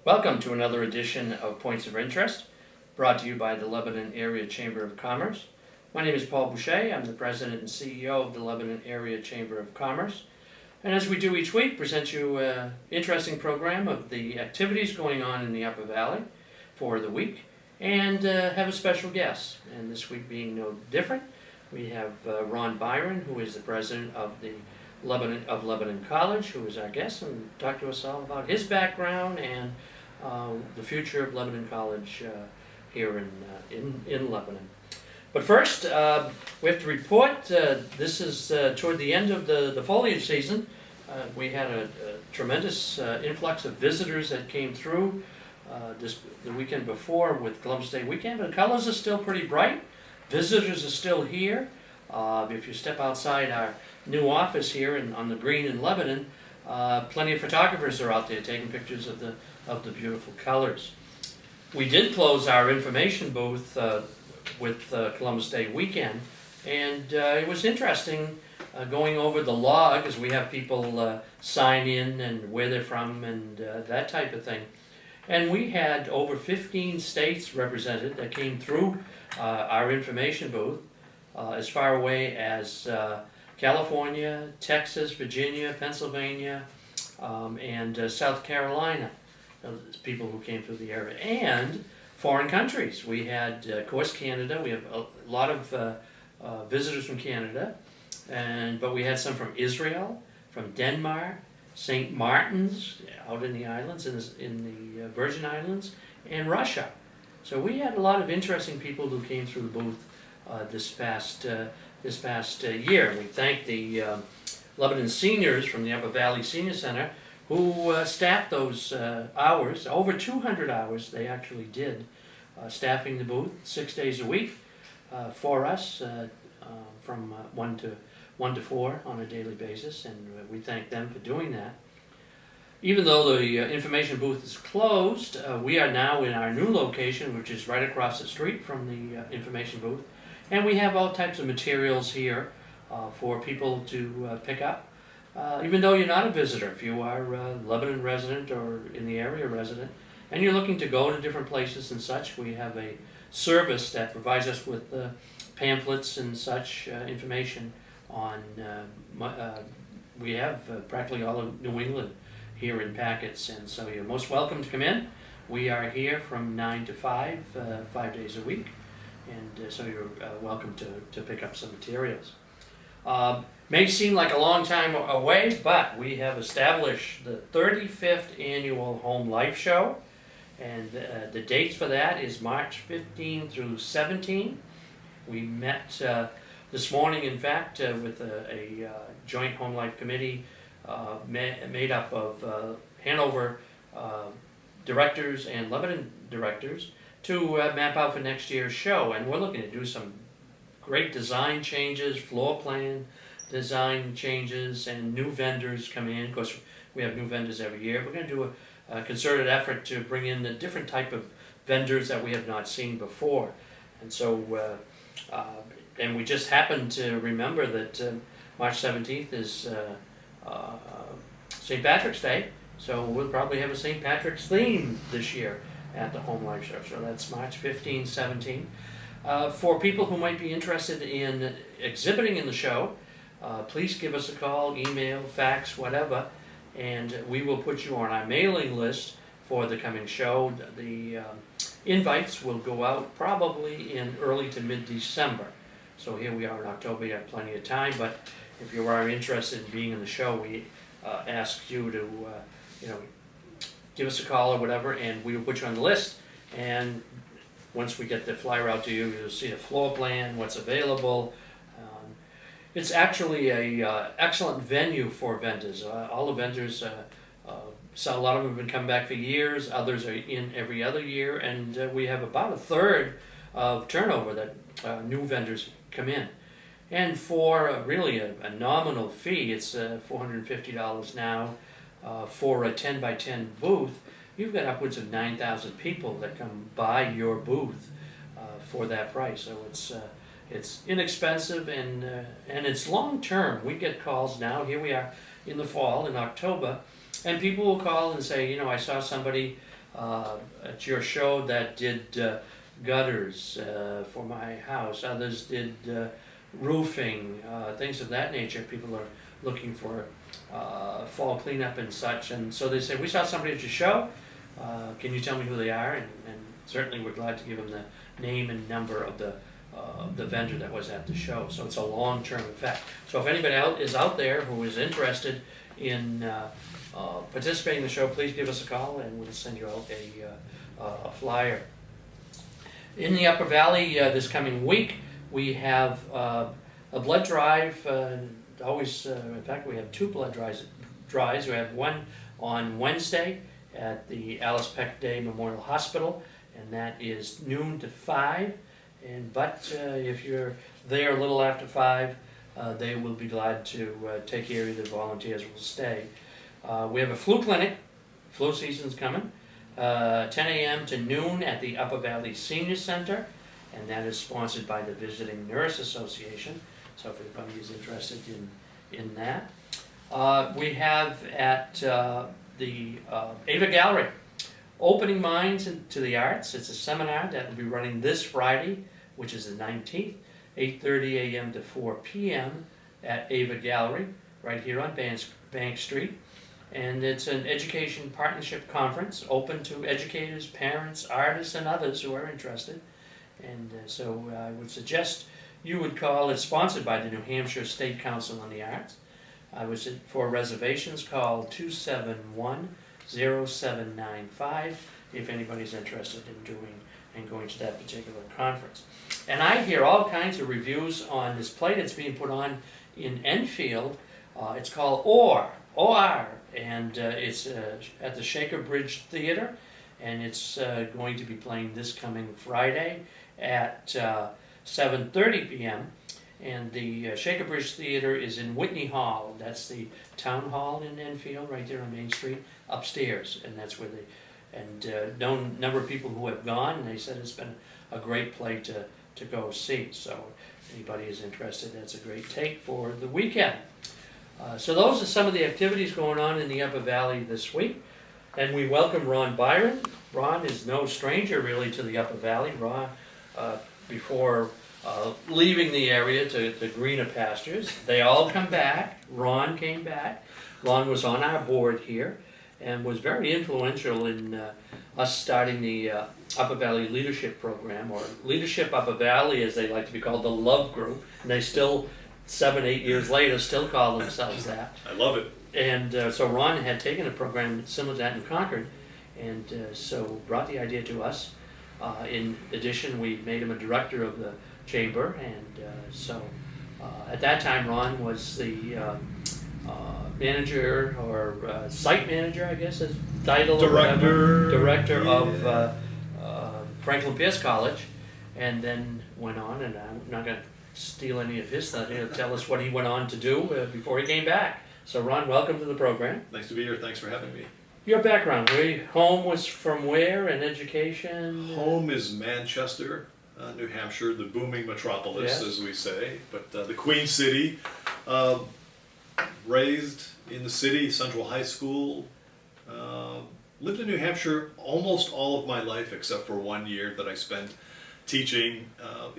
Welcome to another edition of Points of Interest, brought to you by the Lebanon Area Chamber of Commerce. My name is Paul Boucher. I'm the President and CEO of the Lebanon Area Chamber of Commerce. And as we do each week, present you an interesting program of the activities going on in the Upper Valley for the week, and have a special guest. And this week being no different, we have Ron Biron, who is the President of the Lebanon College, who is our guest, and talk to us all about his background and the future of Lebanon College here in Lebanon. But first, we have to report, this is toward the end of the foliage season. We had a tremendous influx of visitors that came through the weekend before with Columbus Day weekend, but the colors are still pretty bright. Visitors are still here. If you step outside our new office here on the green in Lebanon, plenty of photographers are out there taking pictures of the beautiful colors. We did close our information booth with Columbus Day weekend, and it was interesting going over the law, because we have people sign in and where they're from and that type of thing. And we had over 15 states represented that came through our information booth, as far away as California, Texas, Virginia, Pennsylvania, and South Carolina. People who came through the area, and foreign countries. We had, of course, Canada. We have a lot of visitors from Canada, but we had some from Israel, from Denmark, St. Martin's out in the islands, in the Virgin Islands, and Russia. So we had a lot of interesting people who came through the booth this past year. We thank the Lebanon seniors from the Upper Valley Senior Center who staffed those hours. Over 200 hours they actually did, staffing the booth 6 days a week for us, from 1 to 4 on a daily basis, and we thank them for doing that. Even though the information booth is closed, we are now in our new location, which is right across the street from the information booth, and we have all types of materials here for people to pick up. Even though you're not a visitor, if you are a Lebanon resident or in the area resident, and you're looking to go to different places and such, we have a service that provides us with pamphlets and such information on, we have practically all of New England here in packets, and so you're most welcome to come in. We are here from 9 to 5, 5 days a week, and so you're welcome to pick up some materials. May seem like a long time away, but we have established the 35th Annual Home Life Show, and the dates for that is March 15 through 17. We met this morning, in fact, with a joint Home Life Committee made up of Hanover directors and Lebanon directors to map out for next year's show, and we're looking to do some great design changes, floor plan design changes, and new vendors come in. Of course, we have new vendors every year. We're going to do a concerted effort to bring in the different type of vendors that we have not seen before. And so, and we just happen to remember that March 17th is St. Patrick's Day, so we'll probably have a St. Patrick's theme this year at the Home Life Show. So that's March 15, 17. For people who might be interested in exhibiting in the show, please give us a call, email, fax, whatever, and we will put you on our mailing list for the coming show. The invites will go out probably in early to mid-December. So here we are in October, you have plenty of time, but if you are interested in being in the show, we ask you to give us a call or whatever, and we will put you on the list. And once we get the flyer out to you, you'll see a floor plan, what's available. It's actually a excellent venue for vendors. All the vendors, so a lot of them have been coming back for years. Others are in every other year, and we have about a third of turnover that new vendors come in. And for really a nominal fee, it's $450 now for a 10 by 10 booth. You've got upwards of 9,000 people that come by your booth for that price. So it's inexpensive, and it's long term. We get calls now. Here we are in the fall, in October, and people will call and say, I saw somebody at your show that did gutters for my house. Others did roofing, things of that nature. People are looking for fall cleanup and such, and so they say, we saw somebody at your show, can you tell me who they are? And certainly we're glad to give them the name and number of the vendor that was at the show. So it's a long-term effect. So if anybody is out there who is interested in participating in the show, please give us a call and we'll send you out a flyer. In the Upper Valley this coming week, we have a blood drive. In fact, we have 2 blood drives. We have one on Wednesday at the Alice Peck Day Memorial Hospital, and that is noon to 5. But if you're there a little after 5, they will be glad to take care of you. The volunteers will stay. We have a flu clinic. Flu season's coming. 10 a.m. to noon at the Upper Valley Senior Center, and that is sponsored by the Visiting Nurse Association. So if anybody is interested in that. We have at the Ava Gallery, Opening Minds to the Arts. It's a seminar that will be running this Friday, which is the 19th, 8:30 a.m. to 4 p.m. at Ava Gallery, right here on Bank Street. And it's an education partnership conference open to educators, parents, artists, and others who are interested. And so I would suggest you would call. It's sponsored by the New Hampshire State Council on the Arts. For reservations, call 271-0795 if anybody's interested in doing and going to that particular conference. And I hear all kinds of reviews on this play that's being put on in Enfield. It's called OR, and it's at the Shaker Bridge Theater, and it's going to be playing this coming Friday at 7:30 p.m. And the Shaker Bridge Theater is in Whitney Hall. That's the town hall in Enfield, right there on Main Street, upstairs. And that's where known number of people who have gone, and they said it's been a great play to go see. So if anybody is interested, that's a great take for the weekend. So those are some of the activities going on in the Upper Valley this week. And we welcome Ron Biron. Ron is no stranger really to the Upper Valley. Ron, before leaving the area to greener pastures, they all come back. Ron came back. Ron was on our board here and was very influential in us starting the Upper Valley Leadership Program, or Leadership Upper Valley as they like to be called, the Love Group. And they still, 7-8 years later, still call themselves that. I love it. And so Ron had taken a program similar to that in Concord, and so brought the idea to us. In addition, we made him a director of the chamber, and so at that time Ron was the manager or site manager, I guess is title, director of Franklin Pierce College, and then went on, and I'm not going to steal any of his stuff. He'll tell us what he went on to do before he came back. So Ron, welcome to the program. Nice to be here. Thanks for having me. Your background, home was from where, and education? Home is Manchester, New Hampshire, the booming metropolis, Yes. as we say, but the Queen City. Raised in the city, Central High School. Lived in New Hampshire almost all of my life, except for 1 year that I spent teaching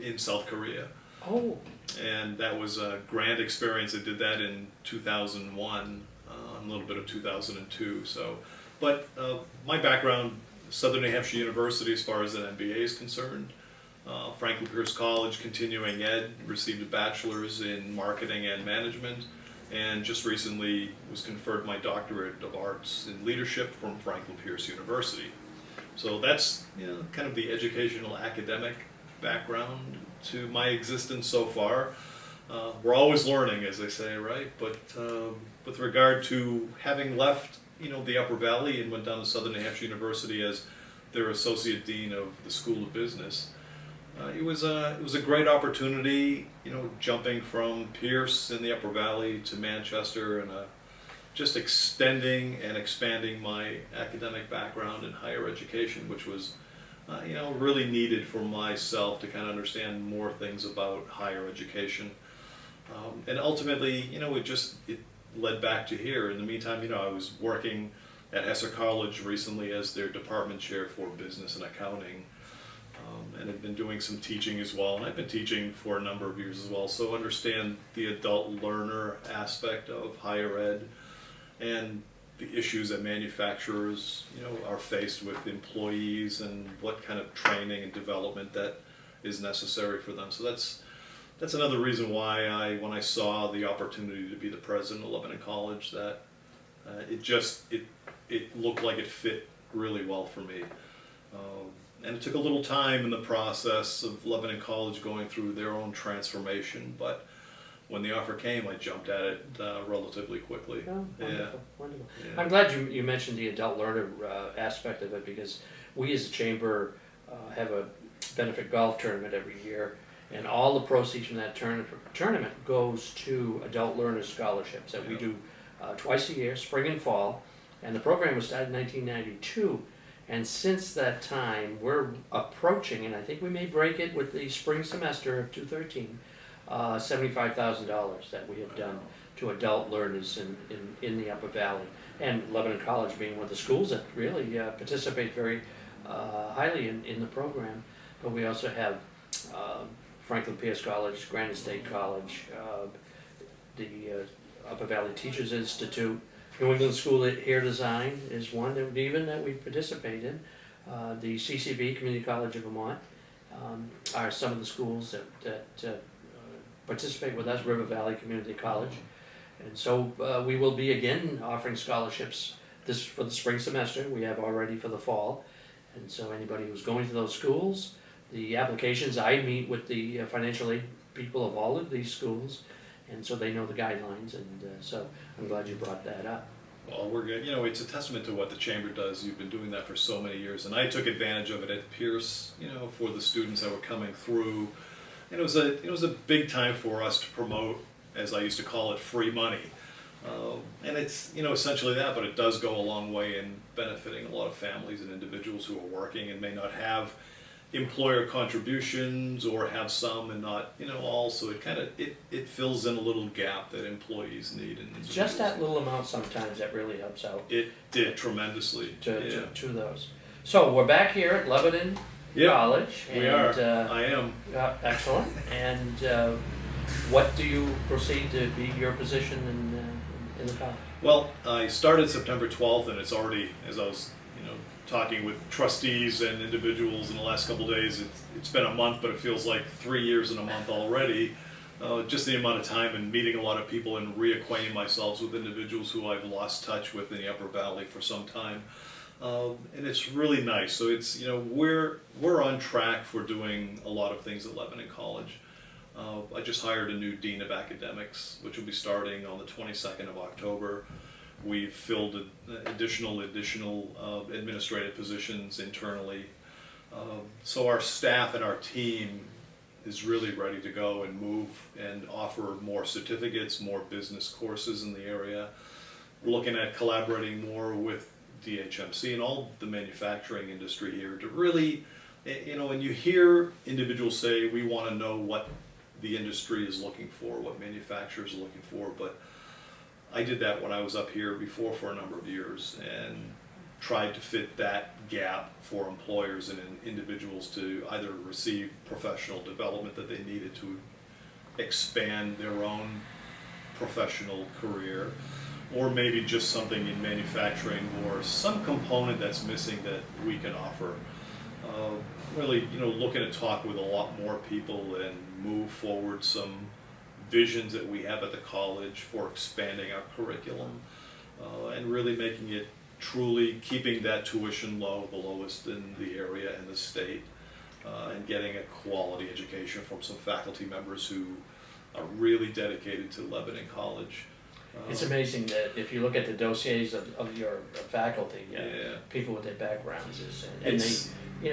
in South Korea. Oh. And that was a grand experience. I did that in 2001, a little bit of 2002. So, but my background, Southern New Hampshire University as far as an MBA is concerned. Franklin Pierce College, continuing ed, received a bachelor's in marketing and management, and just recently was conferred my doctorate of arts in leadership from Franklin Pierce University. So that's kind of the educational academic background to my existence so far. We're always learning, as they say, right? But with regard to having left, the Upper Valley and went down to Southern New Hampshire University as their associate dean of the School of Business, it was a great opportunity, jumping from Pierce in the Upper Valley to Manchester, and just extending and expanding my academic background in higher education, which was really needed for myself to kind of understand more things about higher education. And ultimately, it led back to here. In the meantime, I was working at Hesser College recently as their department chair for business and accounting. And have been doing some teaching as well, and I've been teaching for a number of years as well, so understand the adult learner aspect of higher ed and the issues that manufacturers, are faced with employees and what kind of training and development that is necessary for them. So that's another reason why when I saw the opportunity to be the president of Lebanon College, that it looked like it fit really well for me. And it took a little time in the process of Lebanon College going through their own transformation, but when the offer came, I jumped at it relatively quickly. Oh, wonderful, wonderful. Yeah. I'm glad you mentioned the adult learner aspect of it, because we as a chamber have a benefit golf tournament every year, and all the proceeds from that tournament goes to adult learner scholarships that we do twice a year, spring and fall, and the program was started in 1992. And since that time, we're approaching, and I think we may break it with the spring semester of 2013, $75,000 that we have done to adult learners in the Upper Valley. And Lebanon College being one of the schools that really participate very highly in the program. But we also have Franklin Pierce College, Granite State College, the Upper Valley Teachers Institute, New England School of Hair Design is one that we participate in. The CCB, Community College of Vermont, are some of the schools that participate with us, River Valley Community College. And so we will be again offering scholarships for the spring semester. We have already for the fall. And so anybody who's going to those schools, the applications, I meet with the financial aid people of all of these schools, and so they know the guidelines, and so I'm glad you brought that up. Well, we're good. It's a testament to what the chamber does. You've been doing that for so many years, and I took advantage of it at Pierce, for the students that were coming through. And it was a big time for us to promote, as I used to call it, free money. And it's essentially that, but it does go a long way in benefiting a lot of families and individuals who are working and may not have employer contributions, or have some and not all, so it fills in a little gap that employees need. And It's just that little amount sometimes that really helps out. It did tremendously to those. So we're back here at Lebanon College. We are. I am. Excellent. And what do you proceed to be your position in the college? Well, I started September 12th, and it's already, as I was talking with trustees and individuals in the last couple of days, it's been a month, but it feels like 3 years and a month already. Just the amount of time and meeting a lot of people and reacquainting myself with individuals who I've lost touch with in the Upper Valley for some time. And it's really nice. So it's, we're on track for doing a lot of things at Lebanon College. I just hired a new Dean of Academics, which will be starting on the 22nd of October. We've filled additional administrative positions internally. So our staff and our team is really ready to go and move and offer more certificates, more business courses in the area. We're looking at collaborating more with DHMC and all the manufacturing industry here to really, when you hear individuals say, we want to know what the industry is looking for, what manufacturers are looking for, but I did that when I was up here before for a number of years, and tried to fit that gap for employers and individuals to either receive professional development that they needed to expand their own professional career, or maybe just something in manufacturing or some component that's missing that we can offer. Really, looking to talk with a lot more people and move forward some visions that we have at the college for expanding our curriculum, and really making it truly keeping that tuition low, the lowest in the area and the state, and getting a quality education from some faculty members who are really dedicated to Lebanon College. It's amazing that if you look at the dossiers of your faculty, people with their backgrounds, and they,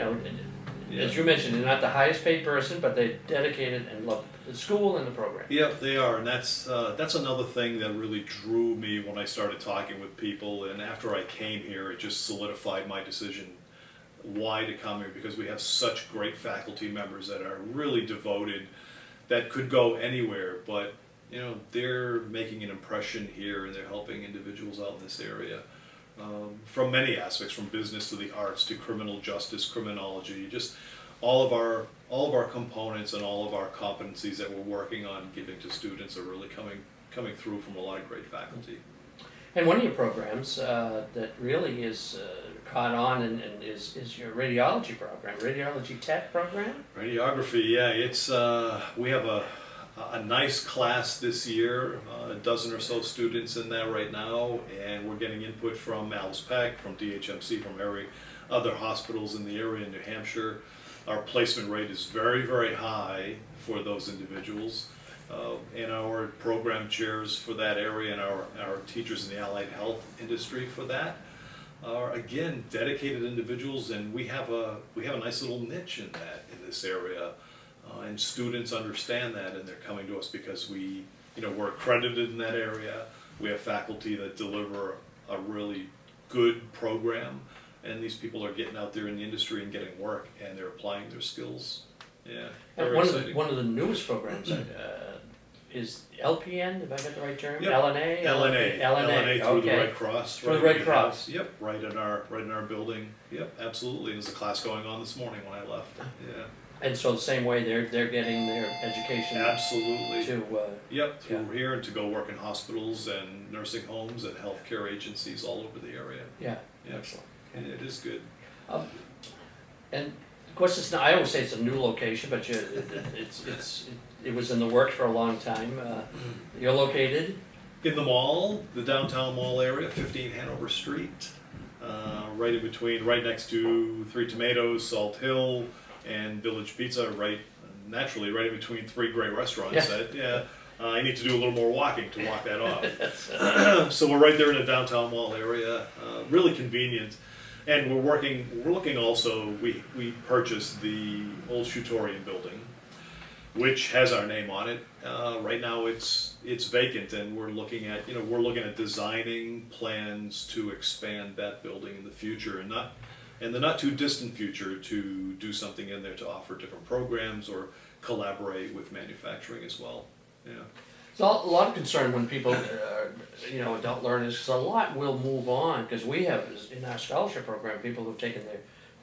as you mentioned, they're not the highest paid person, but they're dedicated and love the school and the program. Yep, they are, and that's another thing that really drew me when I started talking with people, and after I came here, it just solidified my decision why to come here, because we have such great faculty members that are really devoted, that could go anywhere, but they're making an impression here and they're helping individuals out in this area from many aspects, from business to the arts to criminal justice, criminology, just all of our components and all of our competencies that we're working on giving to students are really coming through from a lot of great faculty. And one of your programs that really is caught on and is your radiology program, radiology tech program? Radiography, yeah, it's we have a nice class this year, a dozen or so students in that right now, and we're getting input from Alice Peck, from DHMC, from every other hospitals in the area in New Hampshire. Our placement rate is very, very high for those individuals. And our program chairs for that area and our teachers in the allied health industry for that are, again, dedicated individuals, and we have a nice little niche in this area, and students understand that, and they're coming to us because we're accredited in that area. We have faculty that deliver a really good program, and these people are getting out there in the industry and getting work, and they're applying their skills. Yeah, very exciting. One of the newest programs is LPN, if I got the right term? Yep. LNA? LNA through the okay. Red Cross. Through the Red Cross. Yep, right in our building. Yep, absolutely. There's a class going on this morning when I left. Yeah. And so the same way they're getting their education. Absolutely. To through here, and to go work in hospitals and nursing homes and healthcare agencies all over the area. Yeah. Yeah. Excellent. And it is good. And of course, it's not. I always say it's a new location, but it was in the works for a long time. You're located in the mall, the downtown mall area, 15 Hanover Street, right next to Three Tomatoes, Salt Hill, and Village Pizza. Naturally, right in between three great restaurants. I need to do a little more walking to walk that off. So we're right there in the downtown mall area, really convenient. And we're looking also, we purchased the old Shutorian building, which has our name on it. Right now it's vacant, and we're looking at designing plans to expand that building in the future, and in the not too distant future, to do something in there to offer different programs or collaborate with manufacturing as well. Yeah. So a lot of concern when people, adult learners, because a lot will move on, because we have in our scholarship program people who've taken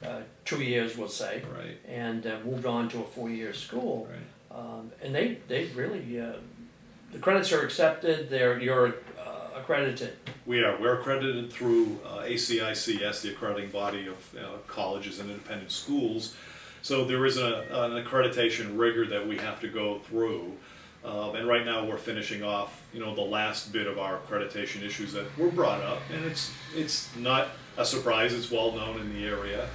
their 2 years, we'll say, right, and moved on to a 4-year school, right. And they really the credits are accepted. You're accredited. We're accredited through ACICS, the accrediting body of colleges and independent schools. So there is an accreditation rigor that we have to go through. And right now we're finishing off, the last bit of our accreditation issues that were brought up, and it's not a surprise. It's well known in the area,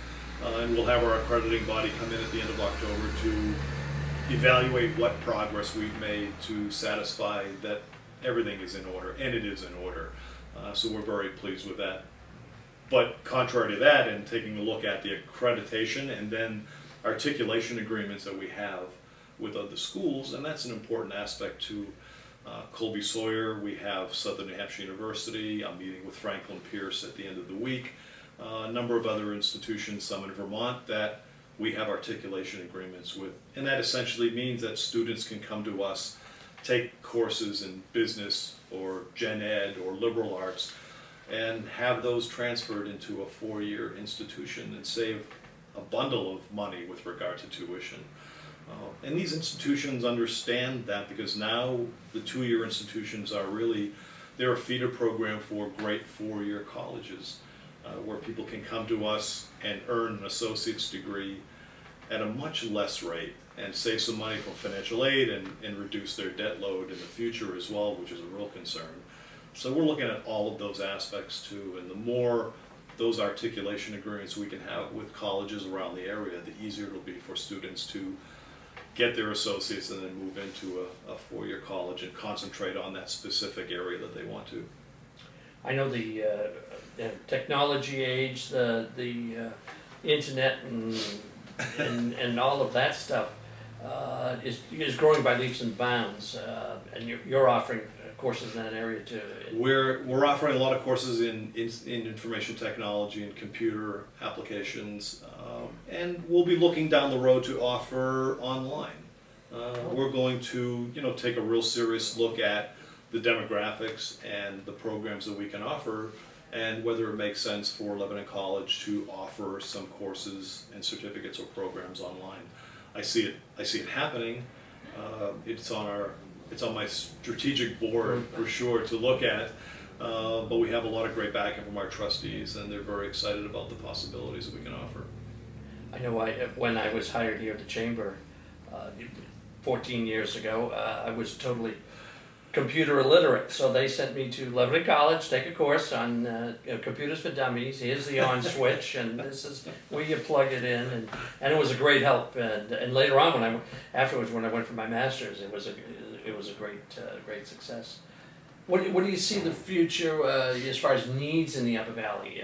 and we'll have our accrediting body come in at the end of October to evaluate what progress we've made to satisfy that everything is in order, and it is in order. So we're very pleased with that. But contrary to that, and taking a look at the accreditation and then articulation agreements that we have with other schools, and that's an important aspect to Colby Sawyer. We have Southern New Hampshire University. I'm meeting with Franklin Pierce at the end of the week. A number of other institutions, some in Vermont, that we have articulation agreements with. And that essentially means that students can come to us, take courses in business or gen ed or liberal arts, and have those transferred into a 4-year institution and save a bundle of money with regard to tuition. And these institutions understand that, because now the 2-year institutions they're a feeder program for great 4-year colleges, where people can come to us and earn an associate's degree at a much less rate and save some money from financial aid and reduce their debt load in the future as well, which is a real concern. So we're looking at all of those aspects too, and the more those articulation agreements we can have with colleges around the area, the easier it'll be for students to get their associates and then move into a 4-year college and concentrate on that specific area that they want to. I know the technology age, the internet and all of that stuff is growing by leaps and bounds, and you're offering courses in that area too. We're offering a lot of courses in information technology and computer applications, and we'll be looking down the road to offer online. We're going to take a real serious look at the demographics and the programs that we can offer and whether it makes sense for Lebanon College to offer some courses and certificates or programs online. I see it happening. It's on my strategic board for sure to look at. But we have a lot of great backing from our trustees, and they're very excited about the possibilities that we can offer. I know when I was hired here at the Chamber 14 years ago, I was totally computer illiterate, so they sent me to Lebanon College, take a course on computers for dummies. Here's the on switch, and this is where you plug it in, and it was a great help. And later on, afterwards when I went for my master's, it was a great success. What do you see the future as far as needs in the Upper Valley?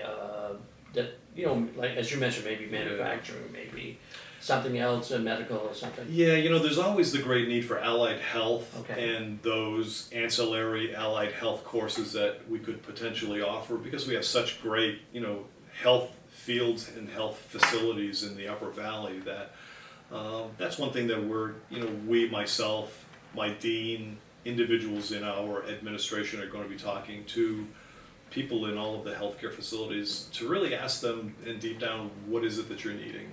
That, you know, like as you mentioned, maybe manufacturing, maybe something else, medical or something. Yeah, you know, there's always the great need for allied health Okay. and those ancillary allied health courses that we could potentially offer, because we have such great, you know, health fields and health facilities in the Upper Valley that that's one thing that we're, you know, myself, my dean, individuals in our administration are going to be talking to people in all of the healthcare facilities to really ask them, and deep down, what is it that you're needing?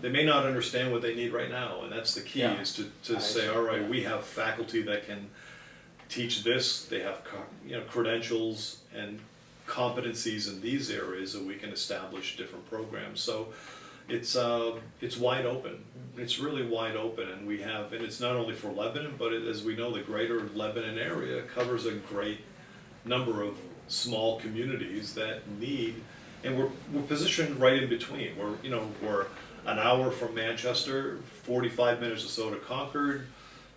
They may not understand what they need right now, and that's the key, is to say, all right, we have faculty that can teach this, they have credentials and competencies in these areas that we can establish different programs. So it's wide open. It's really wide open, and it's not only for Lebanon, but as we know, the greater Lebanon area covers a great number of small communities that need, and we're positioned right in between. We're an hour from Manchester, 45 minutes or so to Concord,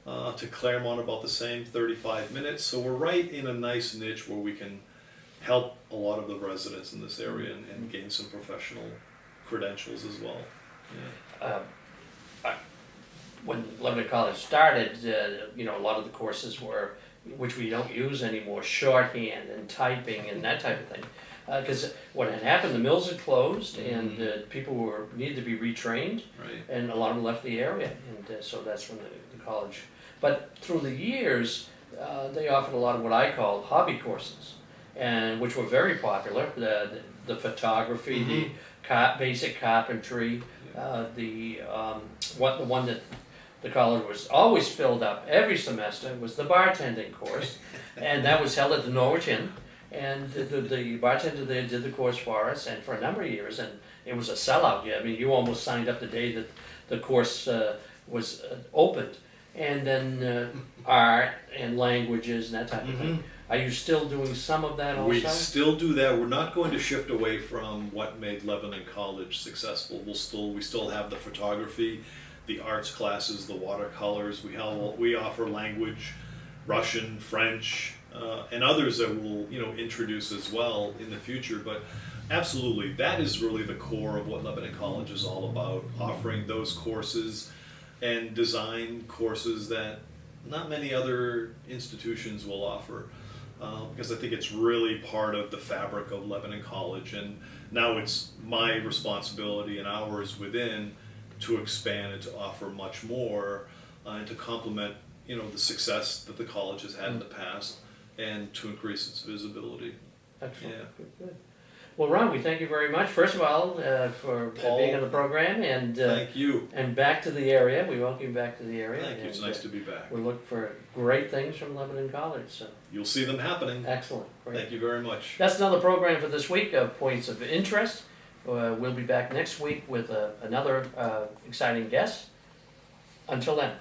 to Claremont about the same, 35 minutes. So we're right in a nice niche where we can help a lot of the residents in this area and gain some professional credentials as well. Yeah. When Lebanon College started, you know, a lot of the courses were, which we don't use anymore, shorthand and typing and that type of thing. Because what had happened, the mills had closed, and people needed to be retrained, Right. and a lot of them left the area, and so that's when the college. But through the years, they offered a lot of what I call hobby courses, and which were very popular. The photography, the basic carpentry, the one that the college was always filled up every semester was the bartending course, and that was held at the Norwich Inn. And the bartender there did the course for us, and for a number of years, and it was a sellout. Yeah, I mean, you almost signed up the day that the course was opened. And then art and languages and that type of thing. Are you still doing some of that also? We still do that. We're not going to shift away from what made Lebanon College successful. We still have the photography, the arts classes, the watercolors. We offer language, Russian, French, and others that we'll introduce as well in the future. But absolutely, that is really the core of what Lebanon College is all about, offering those courses and design courses that not many other institutions will offer, because I think it's really part of the fabric of Lebanon College, and now it's my responsibility and ours within to expand and to offer much more, and to complement the success that the college has had in the past, and to increase its visibility. Excellent. Yeah. Good. Well, Ron, we thank you very much, first of all, for Paul, being on the program, and thank you. And back to the area. We welcome you back to the area. Thank you. It's nice to be back. We look for great things from Lebanon College. So You'll see them happening. excellent. Great. Thank you very much. That's another program for this week of Points of Interest. We'll be back next week with another exciting guest. Until then.